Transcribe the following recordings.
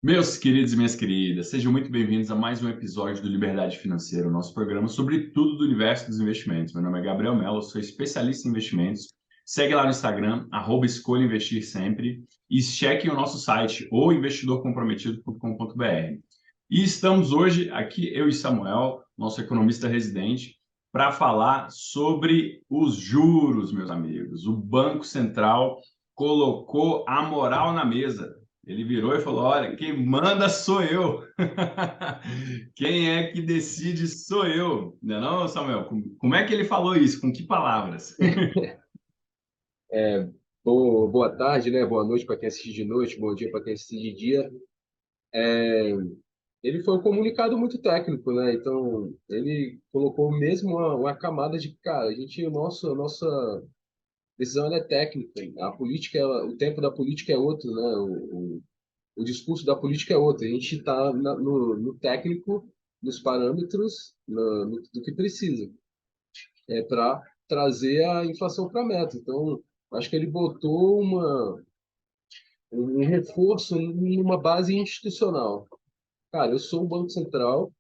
Meus queridos e minhas queridas, sejam muito bem-vindos a mais um episódio do Liberdade Financeira, o nosso programa sobre tudo do universo dos investimentos. Meu nome é Gabriel Mello, sou especialista em investimentos. Segue lá no Instagram, @escolha investir sempre, e cheque o nosso site, oinvestidorcomprometido.com.br. E estamos hoje aqui, eu e Samuel, nosso economista residente, para falar sobre os juros, meus amigos. O Banco Central colocou a moral na mesa. Ele virou e falou: Olha, quem manda sou eu. Quem é que decide sou eu. Não é não, Samuel? Como é que ele falou isso? Com que palavras? É, boa tarde, né? Boa noite para quem assiste de noite, bom dia para quem assiste de dia. Ele foi um comunicado muito técnico, né? Então, ele colocou mesmo uma camada de, cara, a nossa decisão ela é técnica, a política, o tempo da política é outro, né? O discurso da política é outro. A gente está no técnico, nos parâmetros, do que precisa, para trazer a inflação para a meta. Então, acho que ele botou um reforço numa base institucional. Cara, eu sou o Banco Central,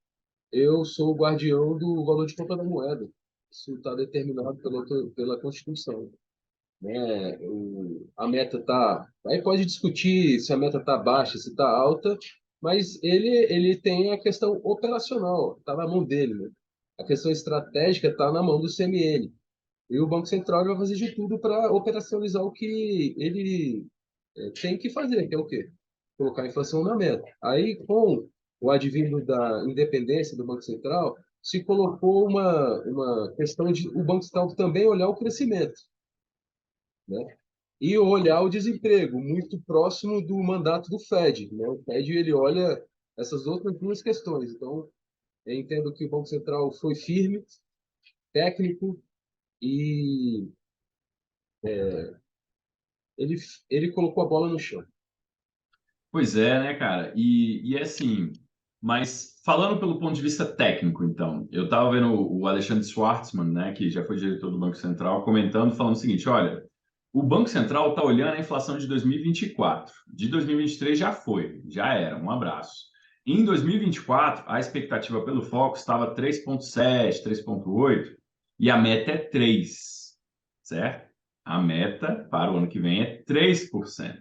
eu sou o guardião do valor de compra da moeda. Isso está determinado pela Constituição. Né? A meta está. Aí pode discutir se a meta está baixa, se está alta, mas ele tem a questão operacional, está na mão dele. Né? A questão estratégica está na mão do CMN. E o Banco Central vai fazer de tudo para operacionalizar o que ele tem que fazer, que é o quê? Colocar a inflação na meta. Aí, com o advindo da independência do Banco Central, se colocou uma questão de o Banco Central também olhar o crescimento, né? E olhar o desemprego, muito próximo do mandato do Fed, né? O Fed ele olha essas outras duas questões. Então, eu entendo que o Banco Central foi firme, técnico e ele, ele colocou a bola no chão. Pois é, né, cara? E é assim, mas falando pelo ponto de vista técnico, então, eu estava vendo o Alexandre Schwartzman, né, que já foi diretor do Banco Central, comentando, falando o seguinte: olha, o Banco Central está olhando a inflação de 2024, de 2023 já foi, já era, um abraço. Em 2024, a expectativa pelo Focus estava 3,7, 3,8, e a meta é 3, certo? A meta para o ano que vem é 3%.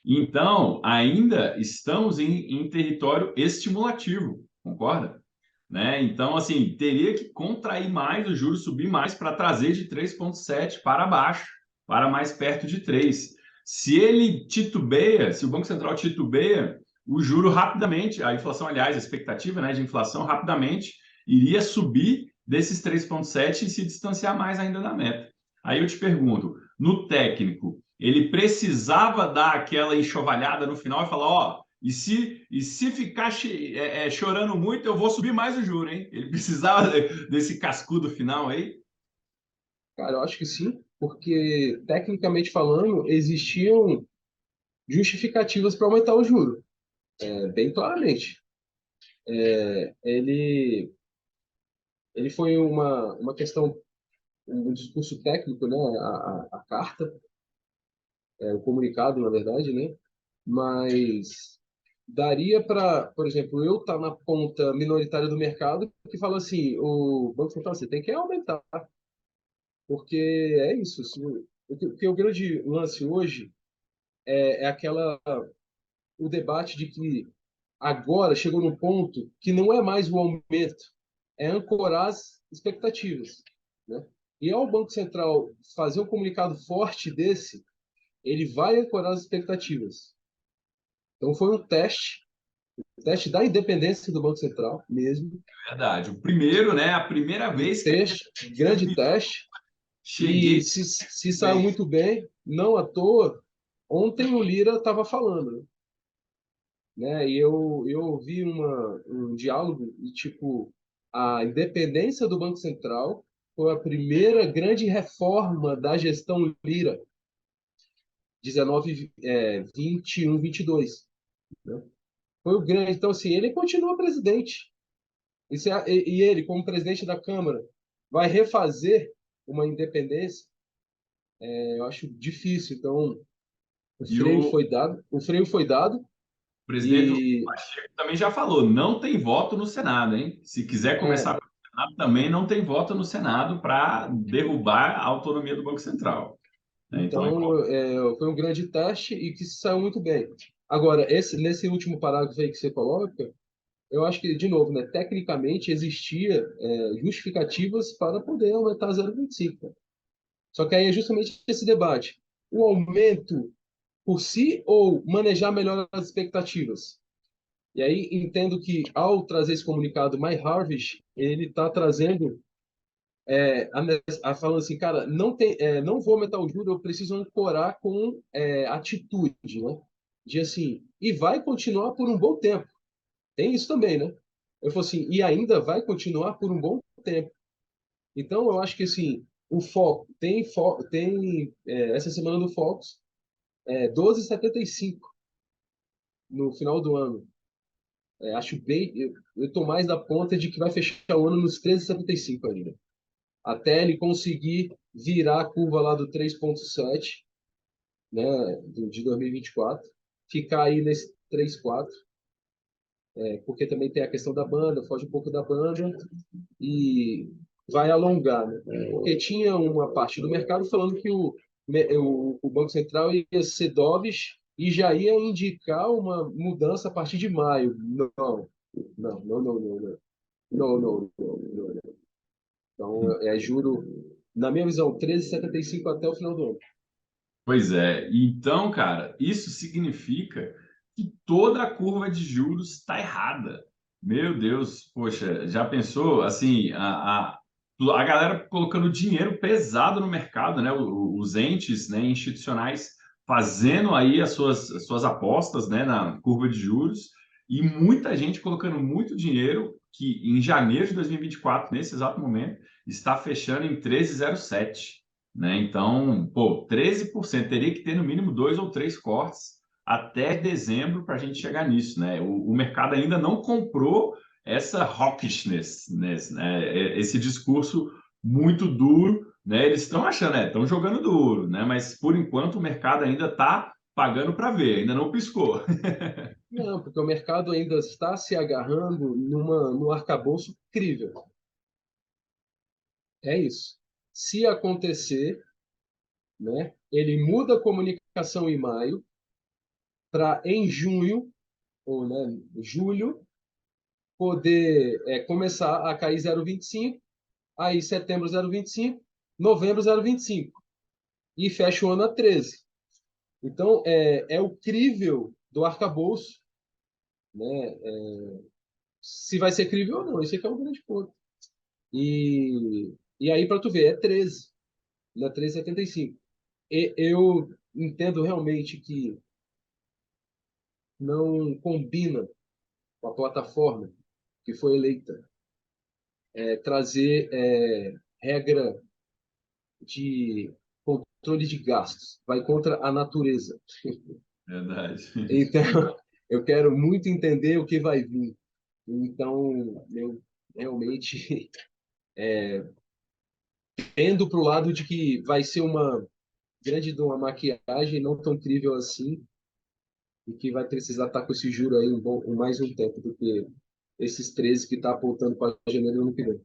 Então, ainda estamos em território estimulativo, concorda? Né? Então, assim, teria que contrair mais o juros, subir mais para trazer de 3,7 para baixo, para mais perto de 3. Se ele titubeia, se o Banco Central titubeia, o juro rapidamente, a inflação, aliás, a expectativa, né, de inflação rapidamente iria subir desses 3,7 e se distanciar mais ainda da meta. Aí eu te pergunto, no técnico, ele precisava dar aquela enxovalhada no final e falar, ó, e se ficar chorando muito, eu vou subir mais o juro, hein? Ele precisava desse cascudo final aí. Cara, eu acho que sim, porque tecnicamente falando, existiam justificativas para aumentar o juro, bem claramente. Ele foi uma questão, um discurso técnico, né? A carta, o comunicado, na verdade, né? Mas daria para, por exemplo, eu estar na ponta minoritária do mercado que fala assim, o Banco Central, você tem que aumentar, porque é isso. Porque o grande lance hoje é aquela o debate de que agora chegou num ponto que não é mais o aumento, é ancorar as expectativas, né? E ao Banco Central fazer um comunicado forte desse, ele vai ancorar as expectativas. Então foi um teste da independência do Banco Central mesmo, Verdade. O primeiro, né? A primeira vez que a teste, gente grande viu, teste, e cheguei se saiu bem. muito bem, não à toa. Ontem o Lira estava falando, né? E eu ouvi um diálogo e, tipo, a independência do Banco Central foi a primeira grande reforma da gestão Lira, 19, 21, 22, né? Foi o grande. Então, assim, ele continua presidente. E ele, como presidente da Câmara, vai refazer uma independência? Eu acho difícil. Então, E o o freio foi dado, presidente E Pacheco também já falou, não tem voto no Senado, hein? Se quiser começar é, pelo Senado, também não tem voto no Senado para derrubar a autonomia do Banco Central, né? Então, então foi um grande teste e que se saiu muito bem. Agora, nesse último parágrafo aí que você coloca, eu acho que, de novo, né, tecnicamente existia justificativas para poder aumentar 0,25. Só que aí é justamente esse debate. O aumento por si ou manejar melhor as expectativas? E aí entendo que, ao trazer esse comunicado, My Harvest, ele está trazendo, falando assim, cara, não vou aumentar o juro, eu preciso ancorar com atitude, né? De assim, e vai continuar por um bom tempo. Tem isso também, né? Eu falo assim, e ainda vai continuar por um bom tempo. Então, eu acho que assim, o foco essa semana do Focus 12,75 no final do ano. Acho bem, eu estou mais da ponta de que vai fechar o ano nos 13,75 ainda. Até ele conseguir virar a curva lá do 3,7, né, de 2024, ficar aí nesse 3,4, porque também tem a questão da banda, foge um pouco da banda e vai alongar, né? Porque tinha uma parte do mercado falando que o Banco Central ia ser dovish e já ia indicar uma mudança a partir de maio. Não, não, não, não, não, não. Não, não, não, não, não. Então, juro, na minha visão, 13,75 até o final do ano. pois é. Então, cara, isso significa que toda a curva de juros está errada. Meu Deus, poxa, já pensou assim, a galera colocando dinheiro pesado no mercado, né? Os entes, né, institucionais fazendo aí as suas apostas, né, na curva de juros, e muita gente colocando muito dinheiro que em janeiro de 2024, nesse exato momento, está fechando em 13,07, né? Então, pô, 13% teria que ter no mínimo dois ou três cortes até dezembro para a gente chegar nisso, né? O mercado ainda não comprou essa hawkishness, né? Esse discurso muito duro, né? Eles estão achando, estão jogando duro, né? Mas por enquanto o mercado ainda está pagando para ver, ainda não piscou. Não, porque o mercado ainda está se agarrando num arcabouço incrível. É isso. Se acontecer, né, ele muda a comunicação em maio para em junho, ou né, julho, poder começar a cair 0,25, aí setembro 0,25, novembro 0,25 e fecha o ano a 13. Então, é o crível do arcabouço, né? Se vai ser crível ou não, esse aqui é o grande ponto. E aí, para tu ver, é 13, na 13,75. Eu entendo realmente que não combina com a plataforma que foi eleita trazer regra de controle de gastos, vai contra a natureza. Verdade. Então, eu quero muito entender o que vai vir. Então, eu realmente tendo para o lado de que vai ser uma grande de uma maquiagem, não tão crível assim, e que vai precisar estar com esse juro aí mais um tempo do que esses 13 que está apontando para janeiro do ano que vem.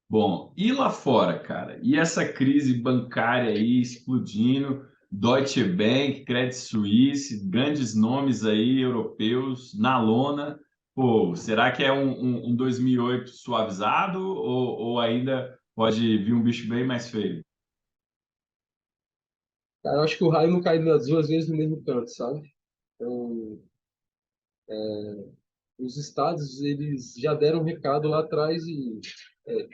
Bom, e lá fora, cara? E essa crise bancária aí explodindo? Deutsche Bank, Credit Suisse, grandes nomes aí europeus na lona. Pô, será que é um 2008 suavizado ou ainda pode vir um bicho bem mais feio? Cara, eu acho que o raio não cai nas duas vezes no mesmo canto, sabe? Então, os estados, eles já deram um recado lá atrás e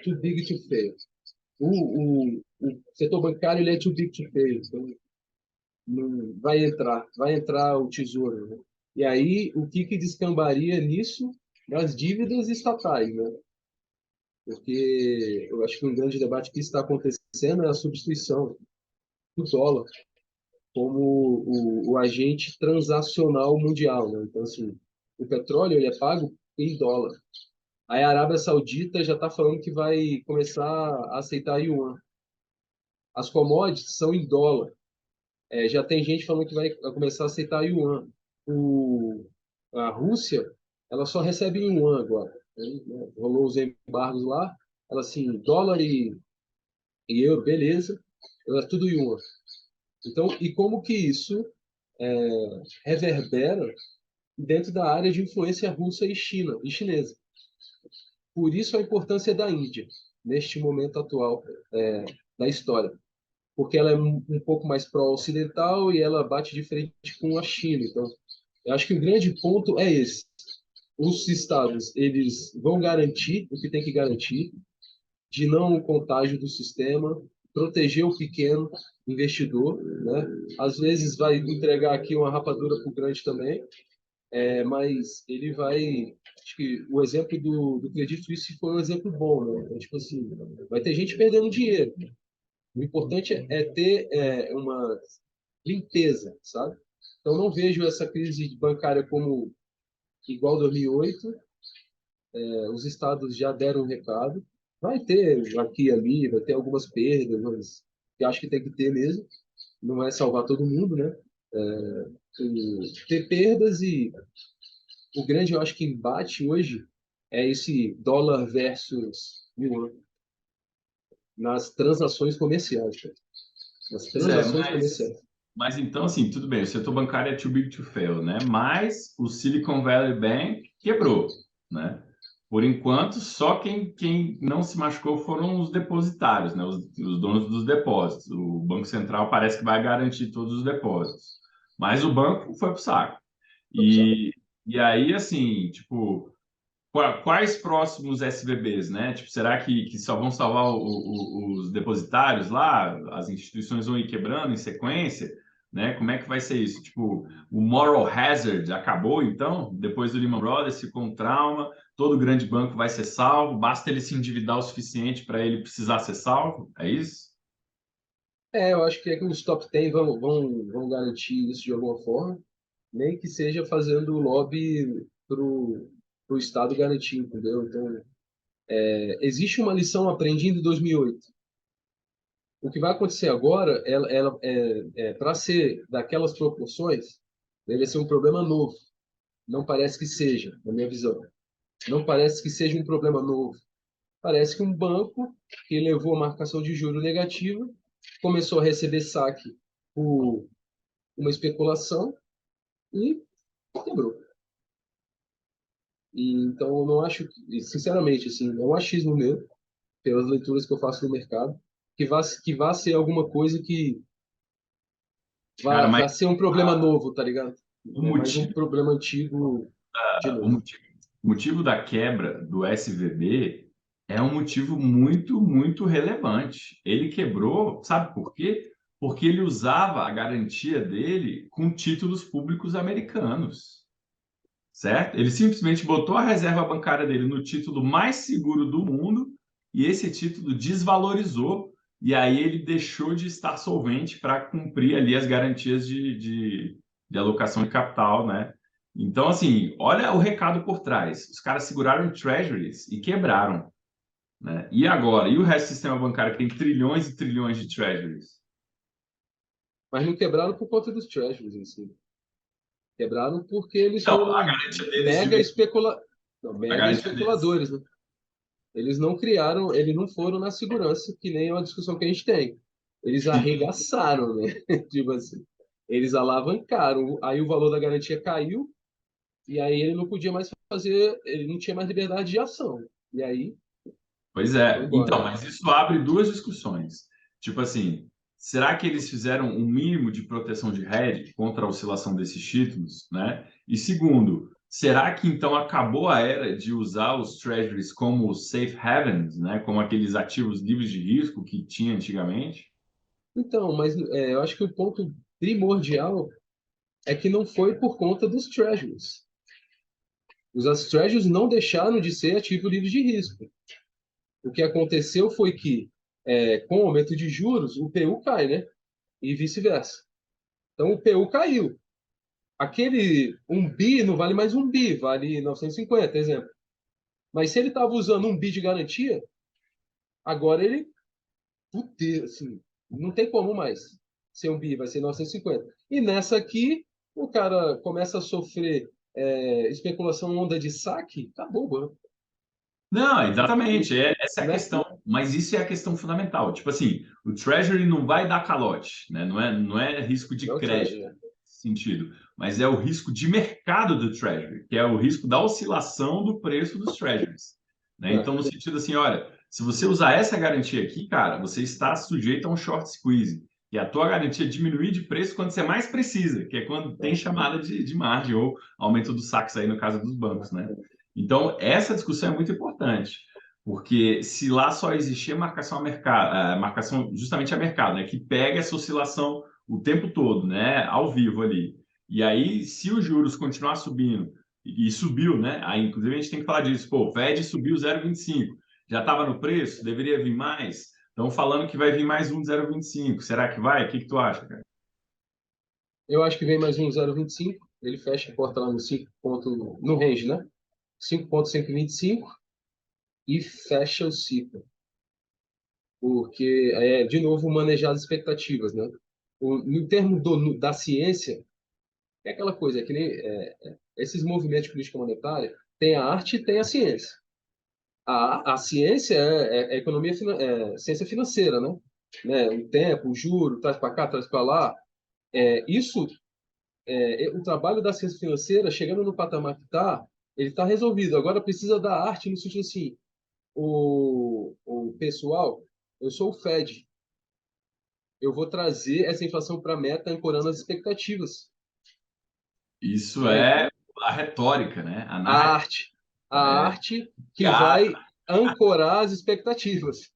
too big to fail. O setor bancário, ele é too big to fail. Então, não, vai entrar o tesouro, né? E aí, o que descambaria nisso? Nas dívidas estatais, né? Porque eu acho que um grande debate que está acontecendo é a substituição do dólar como o agente transacional mundial, né? Então, assim, o petróleo ele é pago em dólar. Aí a Arábia Saudita já está falando que vai começar a aceitar yuan. As commodities são em dólar. Já tem gente falando que vai começar a aceitar yuan. A Rússia, ela só recebe em yuan agora, né? Rolou os embargos lá, ela assim, dólar e euro, beleza, é tudo yuan. Então, e como que isso reverbera dentro da área de influência russa e China e chinesa? Por isso a importância da Índia neste momento atual da história, porque ela é um pouco mais pró-ocidental e ela bate de frente com a China. Então, eu acho que o grande ponto é esse. Os estados, eles vão garantir o que tem que garantir, de não contágio do sistema, proteger o pequeno investidor, né? Às vezes vai entregar aqui uma rapadura para o grande também, mas ele vai. Acho que o exemplo do Credit Suisse foi um exemplo bom, né? Então, tipo assim, vai ter gente perdendo dinheiro. O importante é ter uma limpeza, sabe? Então, não vejo essa crise bancária como igual 2008. Os estados já deram um recado. Vai ter aqui e ali, vai ter algumas perdas, mas eu acho que tem que ter mesmo. Não é salvar todo mundo, né? Ter perdas e o grande, eu acho que embate hoje é esse dólar versus yuan nas transações comerciais, cara. Nas Pois é, transações comerciais. mas então, assim, tudo bem, o setor bancário é too big to fail, né? Mas o Silicon Valley Bank quebrou, né? Por enquanto, só quem não se machucou foram os depositários, né? Os donos dos depósitos. O Banco Central parece que vai garantir todos os depósitos. Mas o banco foi pro saco. E, e aí, assim, tipo, quais próximos SVBs, né? Tipo, será que só vão salvar os depositários lá? As instituições vão ir quebrando em sequência, né? Como é que vai ser isso? Tipo, o moral hazard acabou, então? Depois do Lehman Brothers ficou um trauma, todo grande banco vai ser salvo, basta ele se endividar o suficiente para ele precisar ser salvo? É isso? Eu acho que os top 10 vão garantir isso de alguma forma, nem que seja fazendo lobby pro Estado garantir, entendeu? Então, existe uma lição aprendida em 2008. O que vai acontecer agora, para ser daquelas proporções, deve ser um problema novo. Não parece que seja, na minha visão. Não parece que seja um problema novo. Parece que um banco que levou a marcação de juro negativa começou a receber saque por uma especulação e quebrou. E, então, eu não acho, sinceramente, assim, é um achismo meu, pelas leituras que eu faço do mercado, que vá ser alguma coisa que Cara, mas vá ser um problema novo, tá ligado? o É mais um motivo, problema antigo de o novo. motivo, o motivo da quebra do SVB é um motivo muito, muito relevante. Ele quebrou, sabe por quê? Porque ele usava a garantia dele com títulos públicos americanos, certo? Ele simplesmente botou a reserva bancária dele no título mais seguro do mundo e esse título desvalorizou e aí ele deixou de estar solvente para cumprir ali as garantias de alocação de capital, né? Então, assim, olha o recado por trás. Os caras seguraram treasuries e quebraram, né? E agora? E o resto do sistema bancário que tem trilhões e trilhões de treasuries? Mas não quebraram por conta dos treasuries em si. Quebraram porque eles Então, a foram garantia deles de vez, a mega garantia deles. especuladores, né? Eles não criaram, eles não foram na segurança, que nem uma discussão que a gente tem. Eles arregaçaram, né? Tipo assim. Eles alavancaram, aí o valor da garantia caiu, e aí ele não podia mais fazer, ele não tinha mais liberdade de ação. E aí Pois foi é. embora. Então, mas isso abre duas discussões. Tipo assim, será que eles fizeram um mínimo de proteção de hedge contra a oscilação desses títulos, né? E segundo, será que então acabou a era de usar os treasuries como safe havens, né? Como aqueles ativos livres de risco que tinha antigamente? Então, mas eu acho que o ponto primordial é que não foi por conta dos treasuries. Os treasuries não deixaram de ser ativo livre de risco. O que aconteceu foi que, com o aumento de juros, o PU cai, né? E vice-versa. Então, o PU caiu. Aquele 1 bi não vale mais 1 bi, vale 950, exemplo. Mas se ele estava usando 1 bi de garantia, agora ele, putz, assim, não tem como mais ser 1 bi, vai ser 950. E nessa aqui, o cara começa a sofrer. especulação, onda de saque, acabou o banco, Não, exatamente, essa é a né? questão. Mas isso é a questão fundamental. Tipo assim, o Treasury não vai dar calote, né? Não é risco de Não é o crédito Treasury. nesse sentido, mas é o risco de mercado do Treasury, que é o risco da oscilação do preço dos Treasuries, né? É. Então, no sentido assim, olha, se você usar essa garantia aqui, cara, você está sujeito a um short squeeze. E a tua garantia diminuir de preço quando você mais precisa, que é quando tem chamada de margem ou aumento dos saques aí no caso dos bancos, né? Então, essa discussão é muito importante, porque se lá só existia marcação a mercado, marcação justamente a mercado, né, que pega essa oscilação o tempo todo, né, ao vivo ali. E aí, se os juros continuar subindo, e subiu, né, aí inclusive a gente tem que falar disso, pô, o Fed subiu 0,25, já estava no preço, deveria vir mais, estão falando que vai vir mais um de 0,25, será que vai? O que que tu acha, cara? Eu acho que vem mais um 0,25, ele fecha a porta lá no 5 ponto, no range, né? 5,125 e fecha o ciclo, porque de novo, manejar as expectativas, né? No termo da ciência, é aquela coisa, que nem esses movimentos de política monetária, tem a arte e tem a ciência. A ciência é economia, ciência financeira, né? O tempo, o juro, traz para cá, traz para lá. Isso, o trabalho da ciência financeira, chegando no patamar que está, ele está resolvido. Agora precisa da arte no sentido assim, o pessoal, eu sou o Fed, eu vou trazer essa inflação para a meta ancorando as expectativas, Isso né? é a retórica, né, a A narrativa, arte, a é, arte que piada. vai ancorar as expectativas.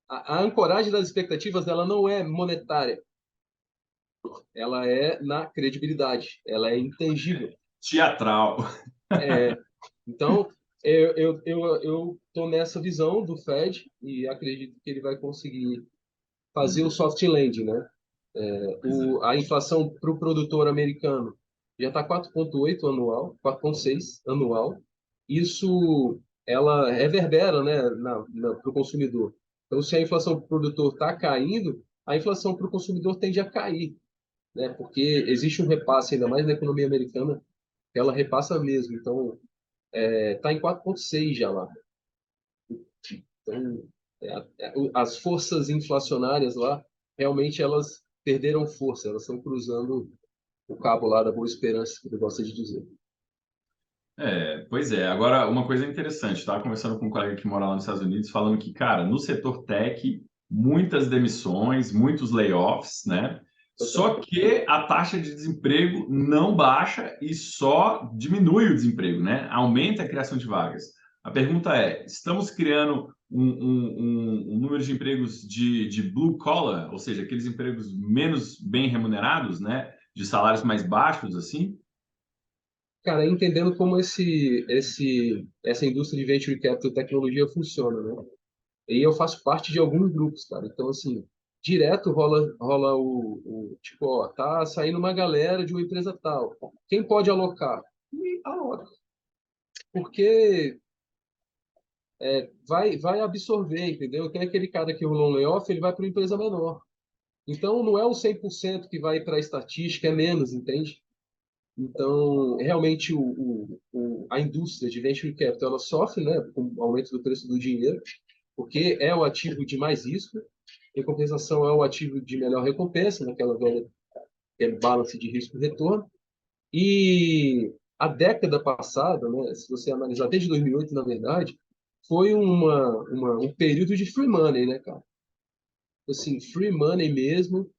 A ancoragem das expectativas ela não é monetária, ela é na credibilidade, ela é intangível. Teatral. Então, eu tô nessa visão do Fed e acredito que ele vai conseguir fazer o soft landing, né? Pois é. A inflação para o produtor americano já está 4,8 anual, 4,6 anual. Isso ela reverbera, né, para o consumidor. Então, se a inflação para o produtor está caindo, a inflação para o consumidor tende a cair, né? Porque existe um repasse, ainda mais na economia americana, que ela repassa mesmo. Então, está em 4,6 já lá. Então, as forças inflacionárias lá, realmente elas perderam força, elas estão cruzando o cabo lá da Boa Esperança, que ele gosta de dizer. Pois é. Agora, uma coisa interessante, estava conversando com um colega que mora lá nos Estados Unidos, falando que, cara, no setor tech, muitas demissões, muitos layoffs, né? Total. Só que a taxa de desemprego não baixa e só diminui o desemprego, né? Aumenta a criação de vagas. A pergunta é: estamos criando um número de empregos de blue collar, ou seja, aqueles empregos menos bem remunerados, né? De salários mais baixos, assim? Cara, entendendo como essa indústria de venture capital tecnologia funciona, né? E eu faço parte de alguns grupos, cara. Então, assim, direto rola tipo, ó, tá saindo uma galera de uma empresa tal. Quem pode alocar? E aloca. Porque vai absorver, entendeu? Tem aquele cara que rolou um layoff, ele vai para uma empresa menor. Então, não é o 100% que vai para a estatística, é menos, entende? Então, realmente, a indústria de venture capital ela sofre, né, com o aumento do preço do dinheiro, porque é o ativo de mais risco, em compensação, é o ativo de melhor recompensa, naquela velha aquele balance de risco-retorno. E a década passada, né, se você analisar desde 2008, na verdade, foi um período de free money, né, cara? Assim, free money mesmo,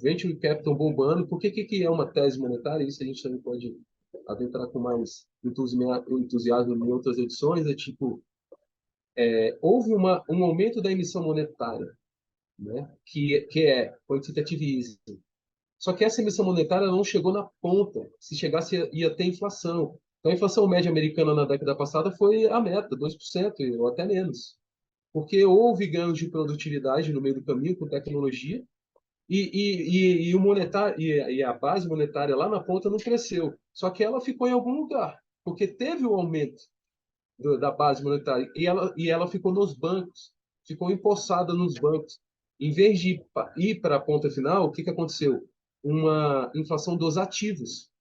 venture capital bombando. Por que é uma tese monetária? Isso a gente também pode adentrar com mais entusiasmo em outras edições. É tipo, houve um aumento da emissão monetária, né? Que é quantitative easing. Só que essa emissão monetária não chegou na ponta. Se chegasse, ia ter inflação. Então, a inflação média americana na década passada foi a meta, 2% ou até menos. Porque houve ganhos de produtividade no meio do caminho com tecnologia, e o monetário e a base monetária lá na ponta não cresceu. Só que ela ficou em algum lugar, porque teve o aumento da base monetária e ela ficou nos bancos, ficou empossada nos bancos. Em vez de ir para a ponta final, o que aconteceu? Uma inflação dos ativos.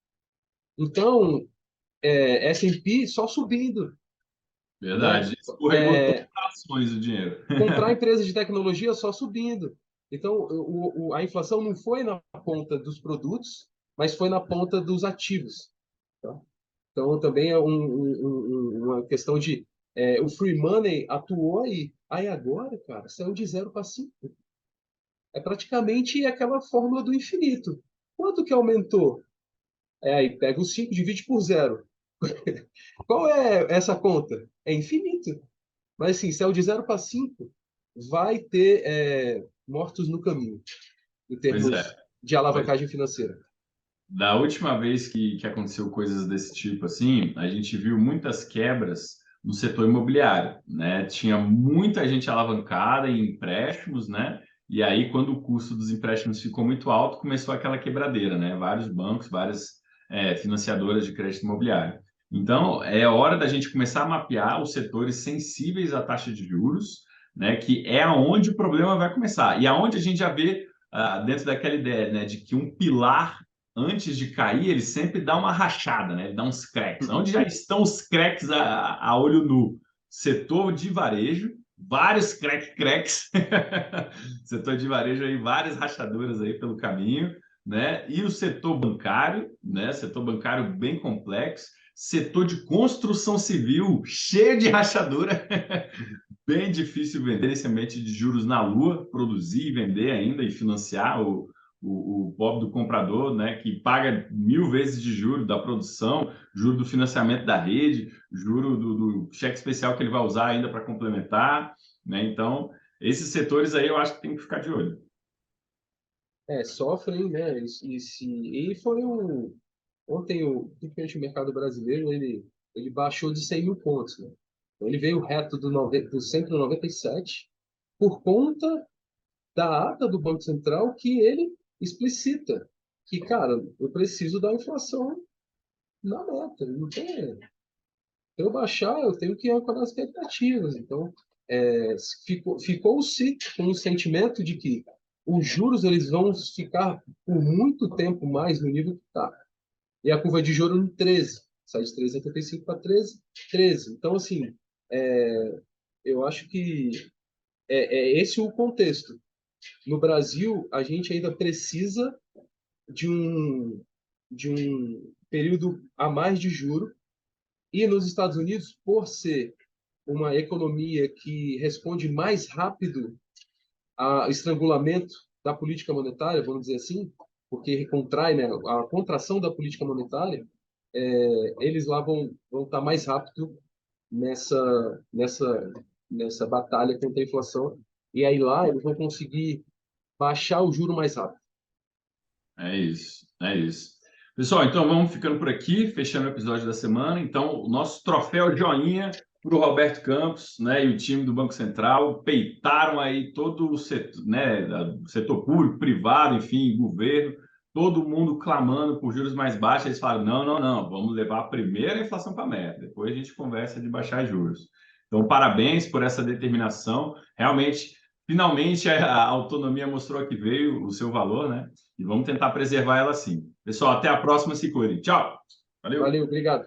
Então, S&P só subindo, né? Verdade. Escorregou todas É, as ações o dinheiro. comprar empresas de tecnologia só subindo. Então, a inflação não foi na ponta dos produtos, mas foi na ponta dos ativos. Tá? Então, também é uma questão de. O free money atuou aí. Aí agora, cara, saiu de 0 para 5. É praticamente aquela fórmula do infinito. Quanto que aumentou? Aí pega o 5, divide por 0. Qual é essa conta? É infinito. Mas assim, saiu de 0 para 5, vai ter mortos no caminho, em Pois é. termos de Pois alavancagem financeira. Da última vez que aconteceu coisas desse tipo assim, a gente viu muitas quebras no setor imobiliário, né? Tinha muita gente alavancada em empréstimos, né? E aí, quando o custo dos empréstimos ficou muito alto, começou aquela quebradeira, né? Vários bancos, várias financiadoras de crédito imobiliário. Então, é hora da gente começar a mapear os setores sensíveis à taxa de juros, né? Que é aonde o problema vai começar. E aonde a gente já vê, dentro daquela ideia, né? De que um pilar antes de cair, ele sempre dá uma rachada, né? Ele dá uns cracks. Onde já estão os cracks a olho nu? Setor de varejo, vários cracks. Setor de varejo aí, várias rachaduras aí pelo caminho, né? E o setor bancário, né? Setor bancário bem complexo. Setor de construção civil, cheio de rachadura, bem difícil vender esse ambiente de juros na lua, produzir e vender ainda e financiar o pobre do comprador, né, que paga 1000 vezes de juro da produção, juro do financiamento da rede, juro do cheque especial que ele vai usar ainda para complementar, né? Então, esses setores aí eu acho que tem que ficar de olho. Sofrem, né? E foi um. Ontem, principalmente o mercado brasileiro, ele baixou de 100 mil pontos. Né? Então, ele veio reto do 197 por conta da ata do Banco Central que ele explicita que, cara, eu preciso da inflação na meta. Não tem, para eu baixar, eu tenho que ancorar as expectativas. Então, ficou-se com o sentimento de que os juros eles vão ficar por muito tempo mais no nível que está. E a curva de juros no 13, sai de 3,75 para 13, 13. Então, assim, eu acho que é esse o contexto. No Brasil, a gente ainda precisa de um período a mais de juro. E nos Estados Unidos, por ser uma economia que responde mais rápido ao estrangulamento da política monetária, vamos dizer assim, porque contrai, né, a contração da política monetária, eles lá vão estar mais rápido nessa batalha contra a inflação. E aí lá eles vão conseguir baixar o juro mais rápido. É isso, é isso. Pessoal, então vamos ficando por aqui, fechando o episódio da semana. Então, o nosso troféu joinha para o Roberto Campos, né, e o time do Banco Central peitaram aí todo o setor, né, setor público, privado, enfim, governo, todo mundo clamando por juros mais baixos. Eles falaram: não, não, não, vamos levar primeiro a inflação para a meta, depois a gente conversa de baixar juros. Então, parabéns por essa determinação. Realmente, finalmente a autonomia mostrou que veio o seu valor, né? E vamos tentar preservar ela assim. Pessoal, até a próxima. Se cuidem. Tchau. Valeu. Valeu, obrigado.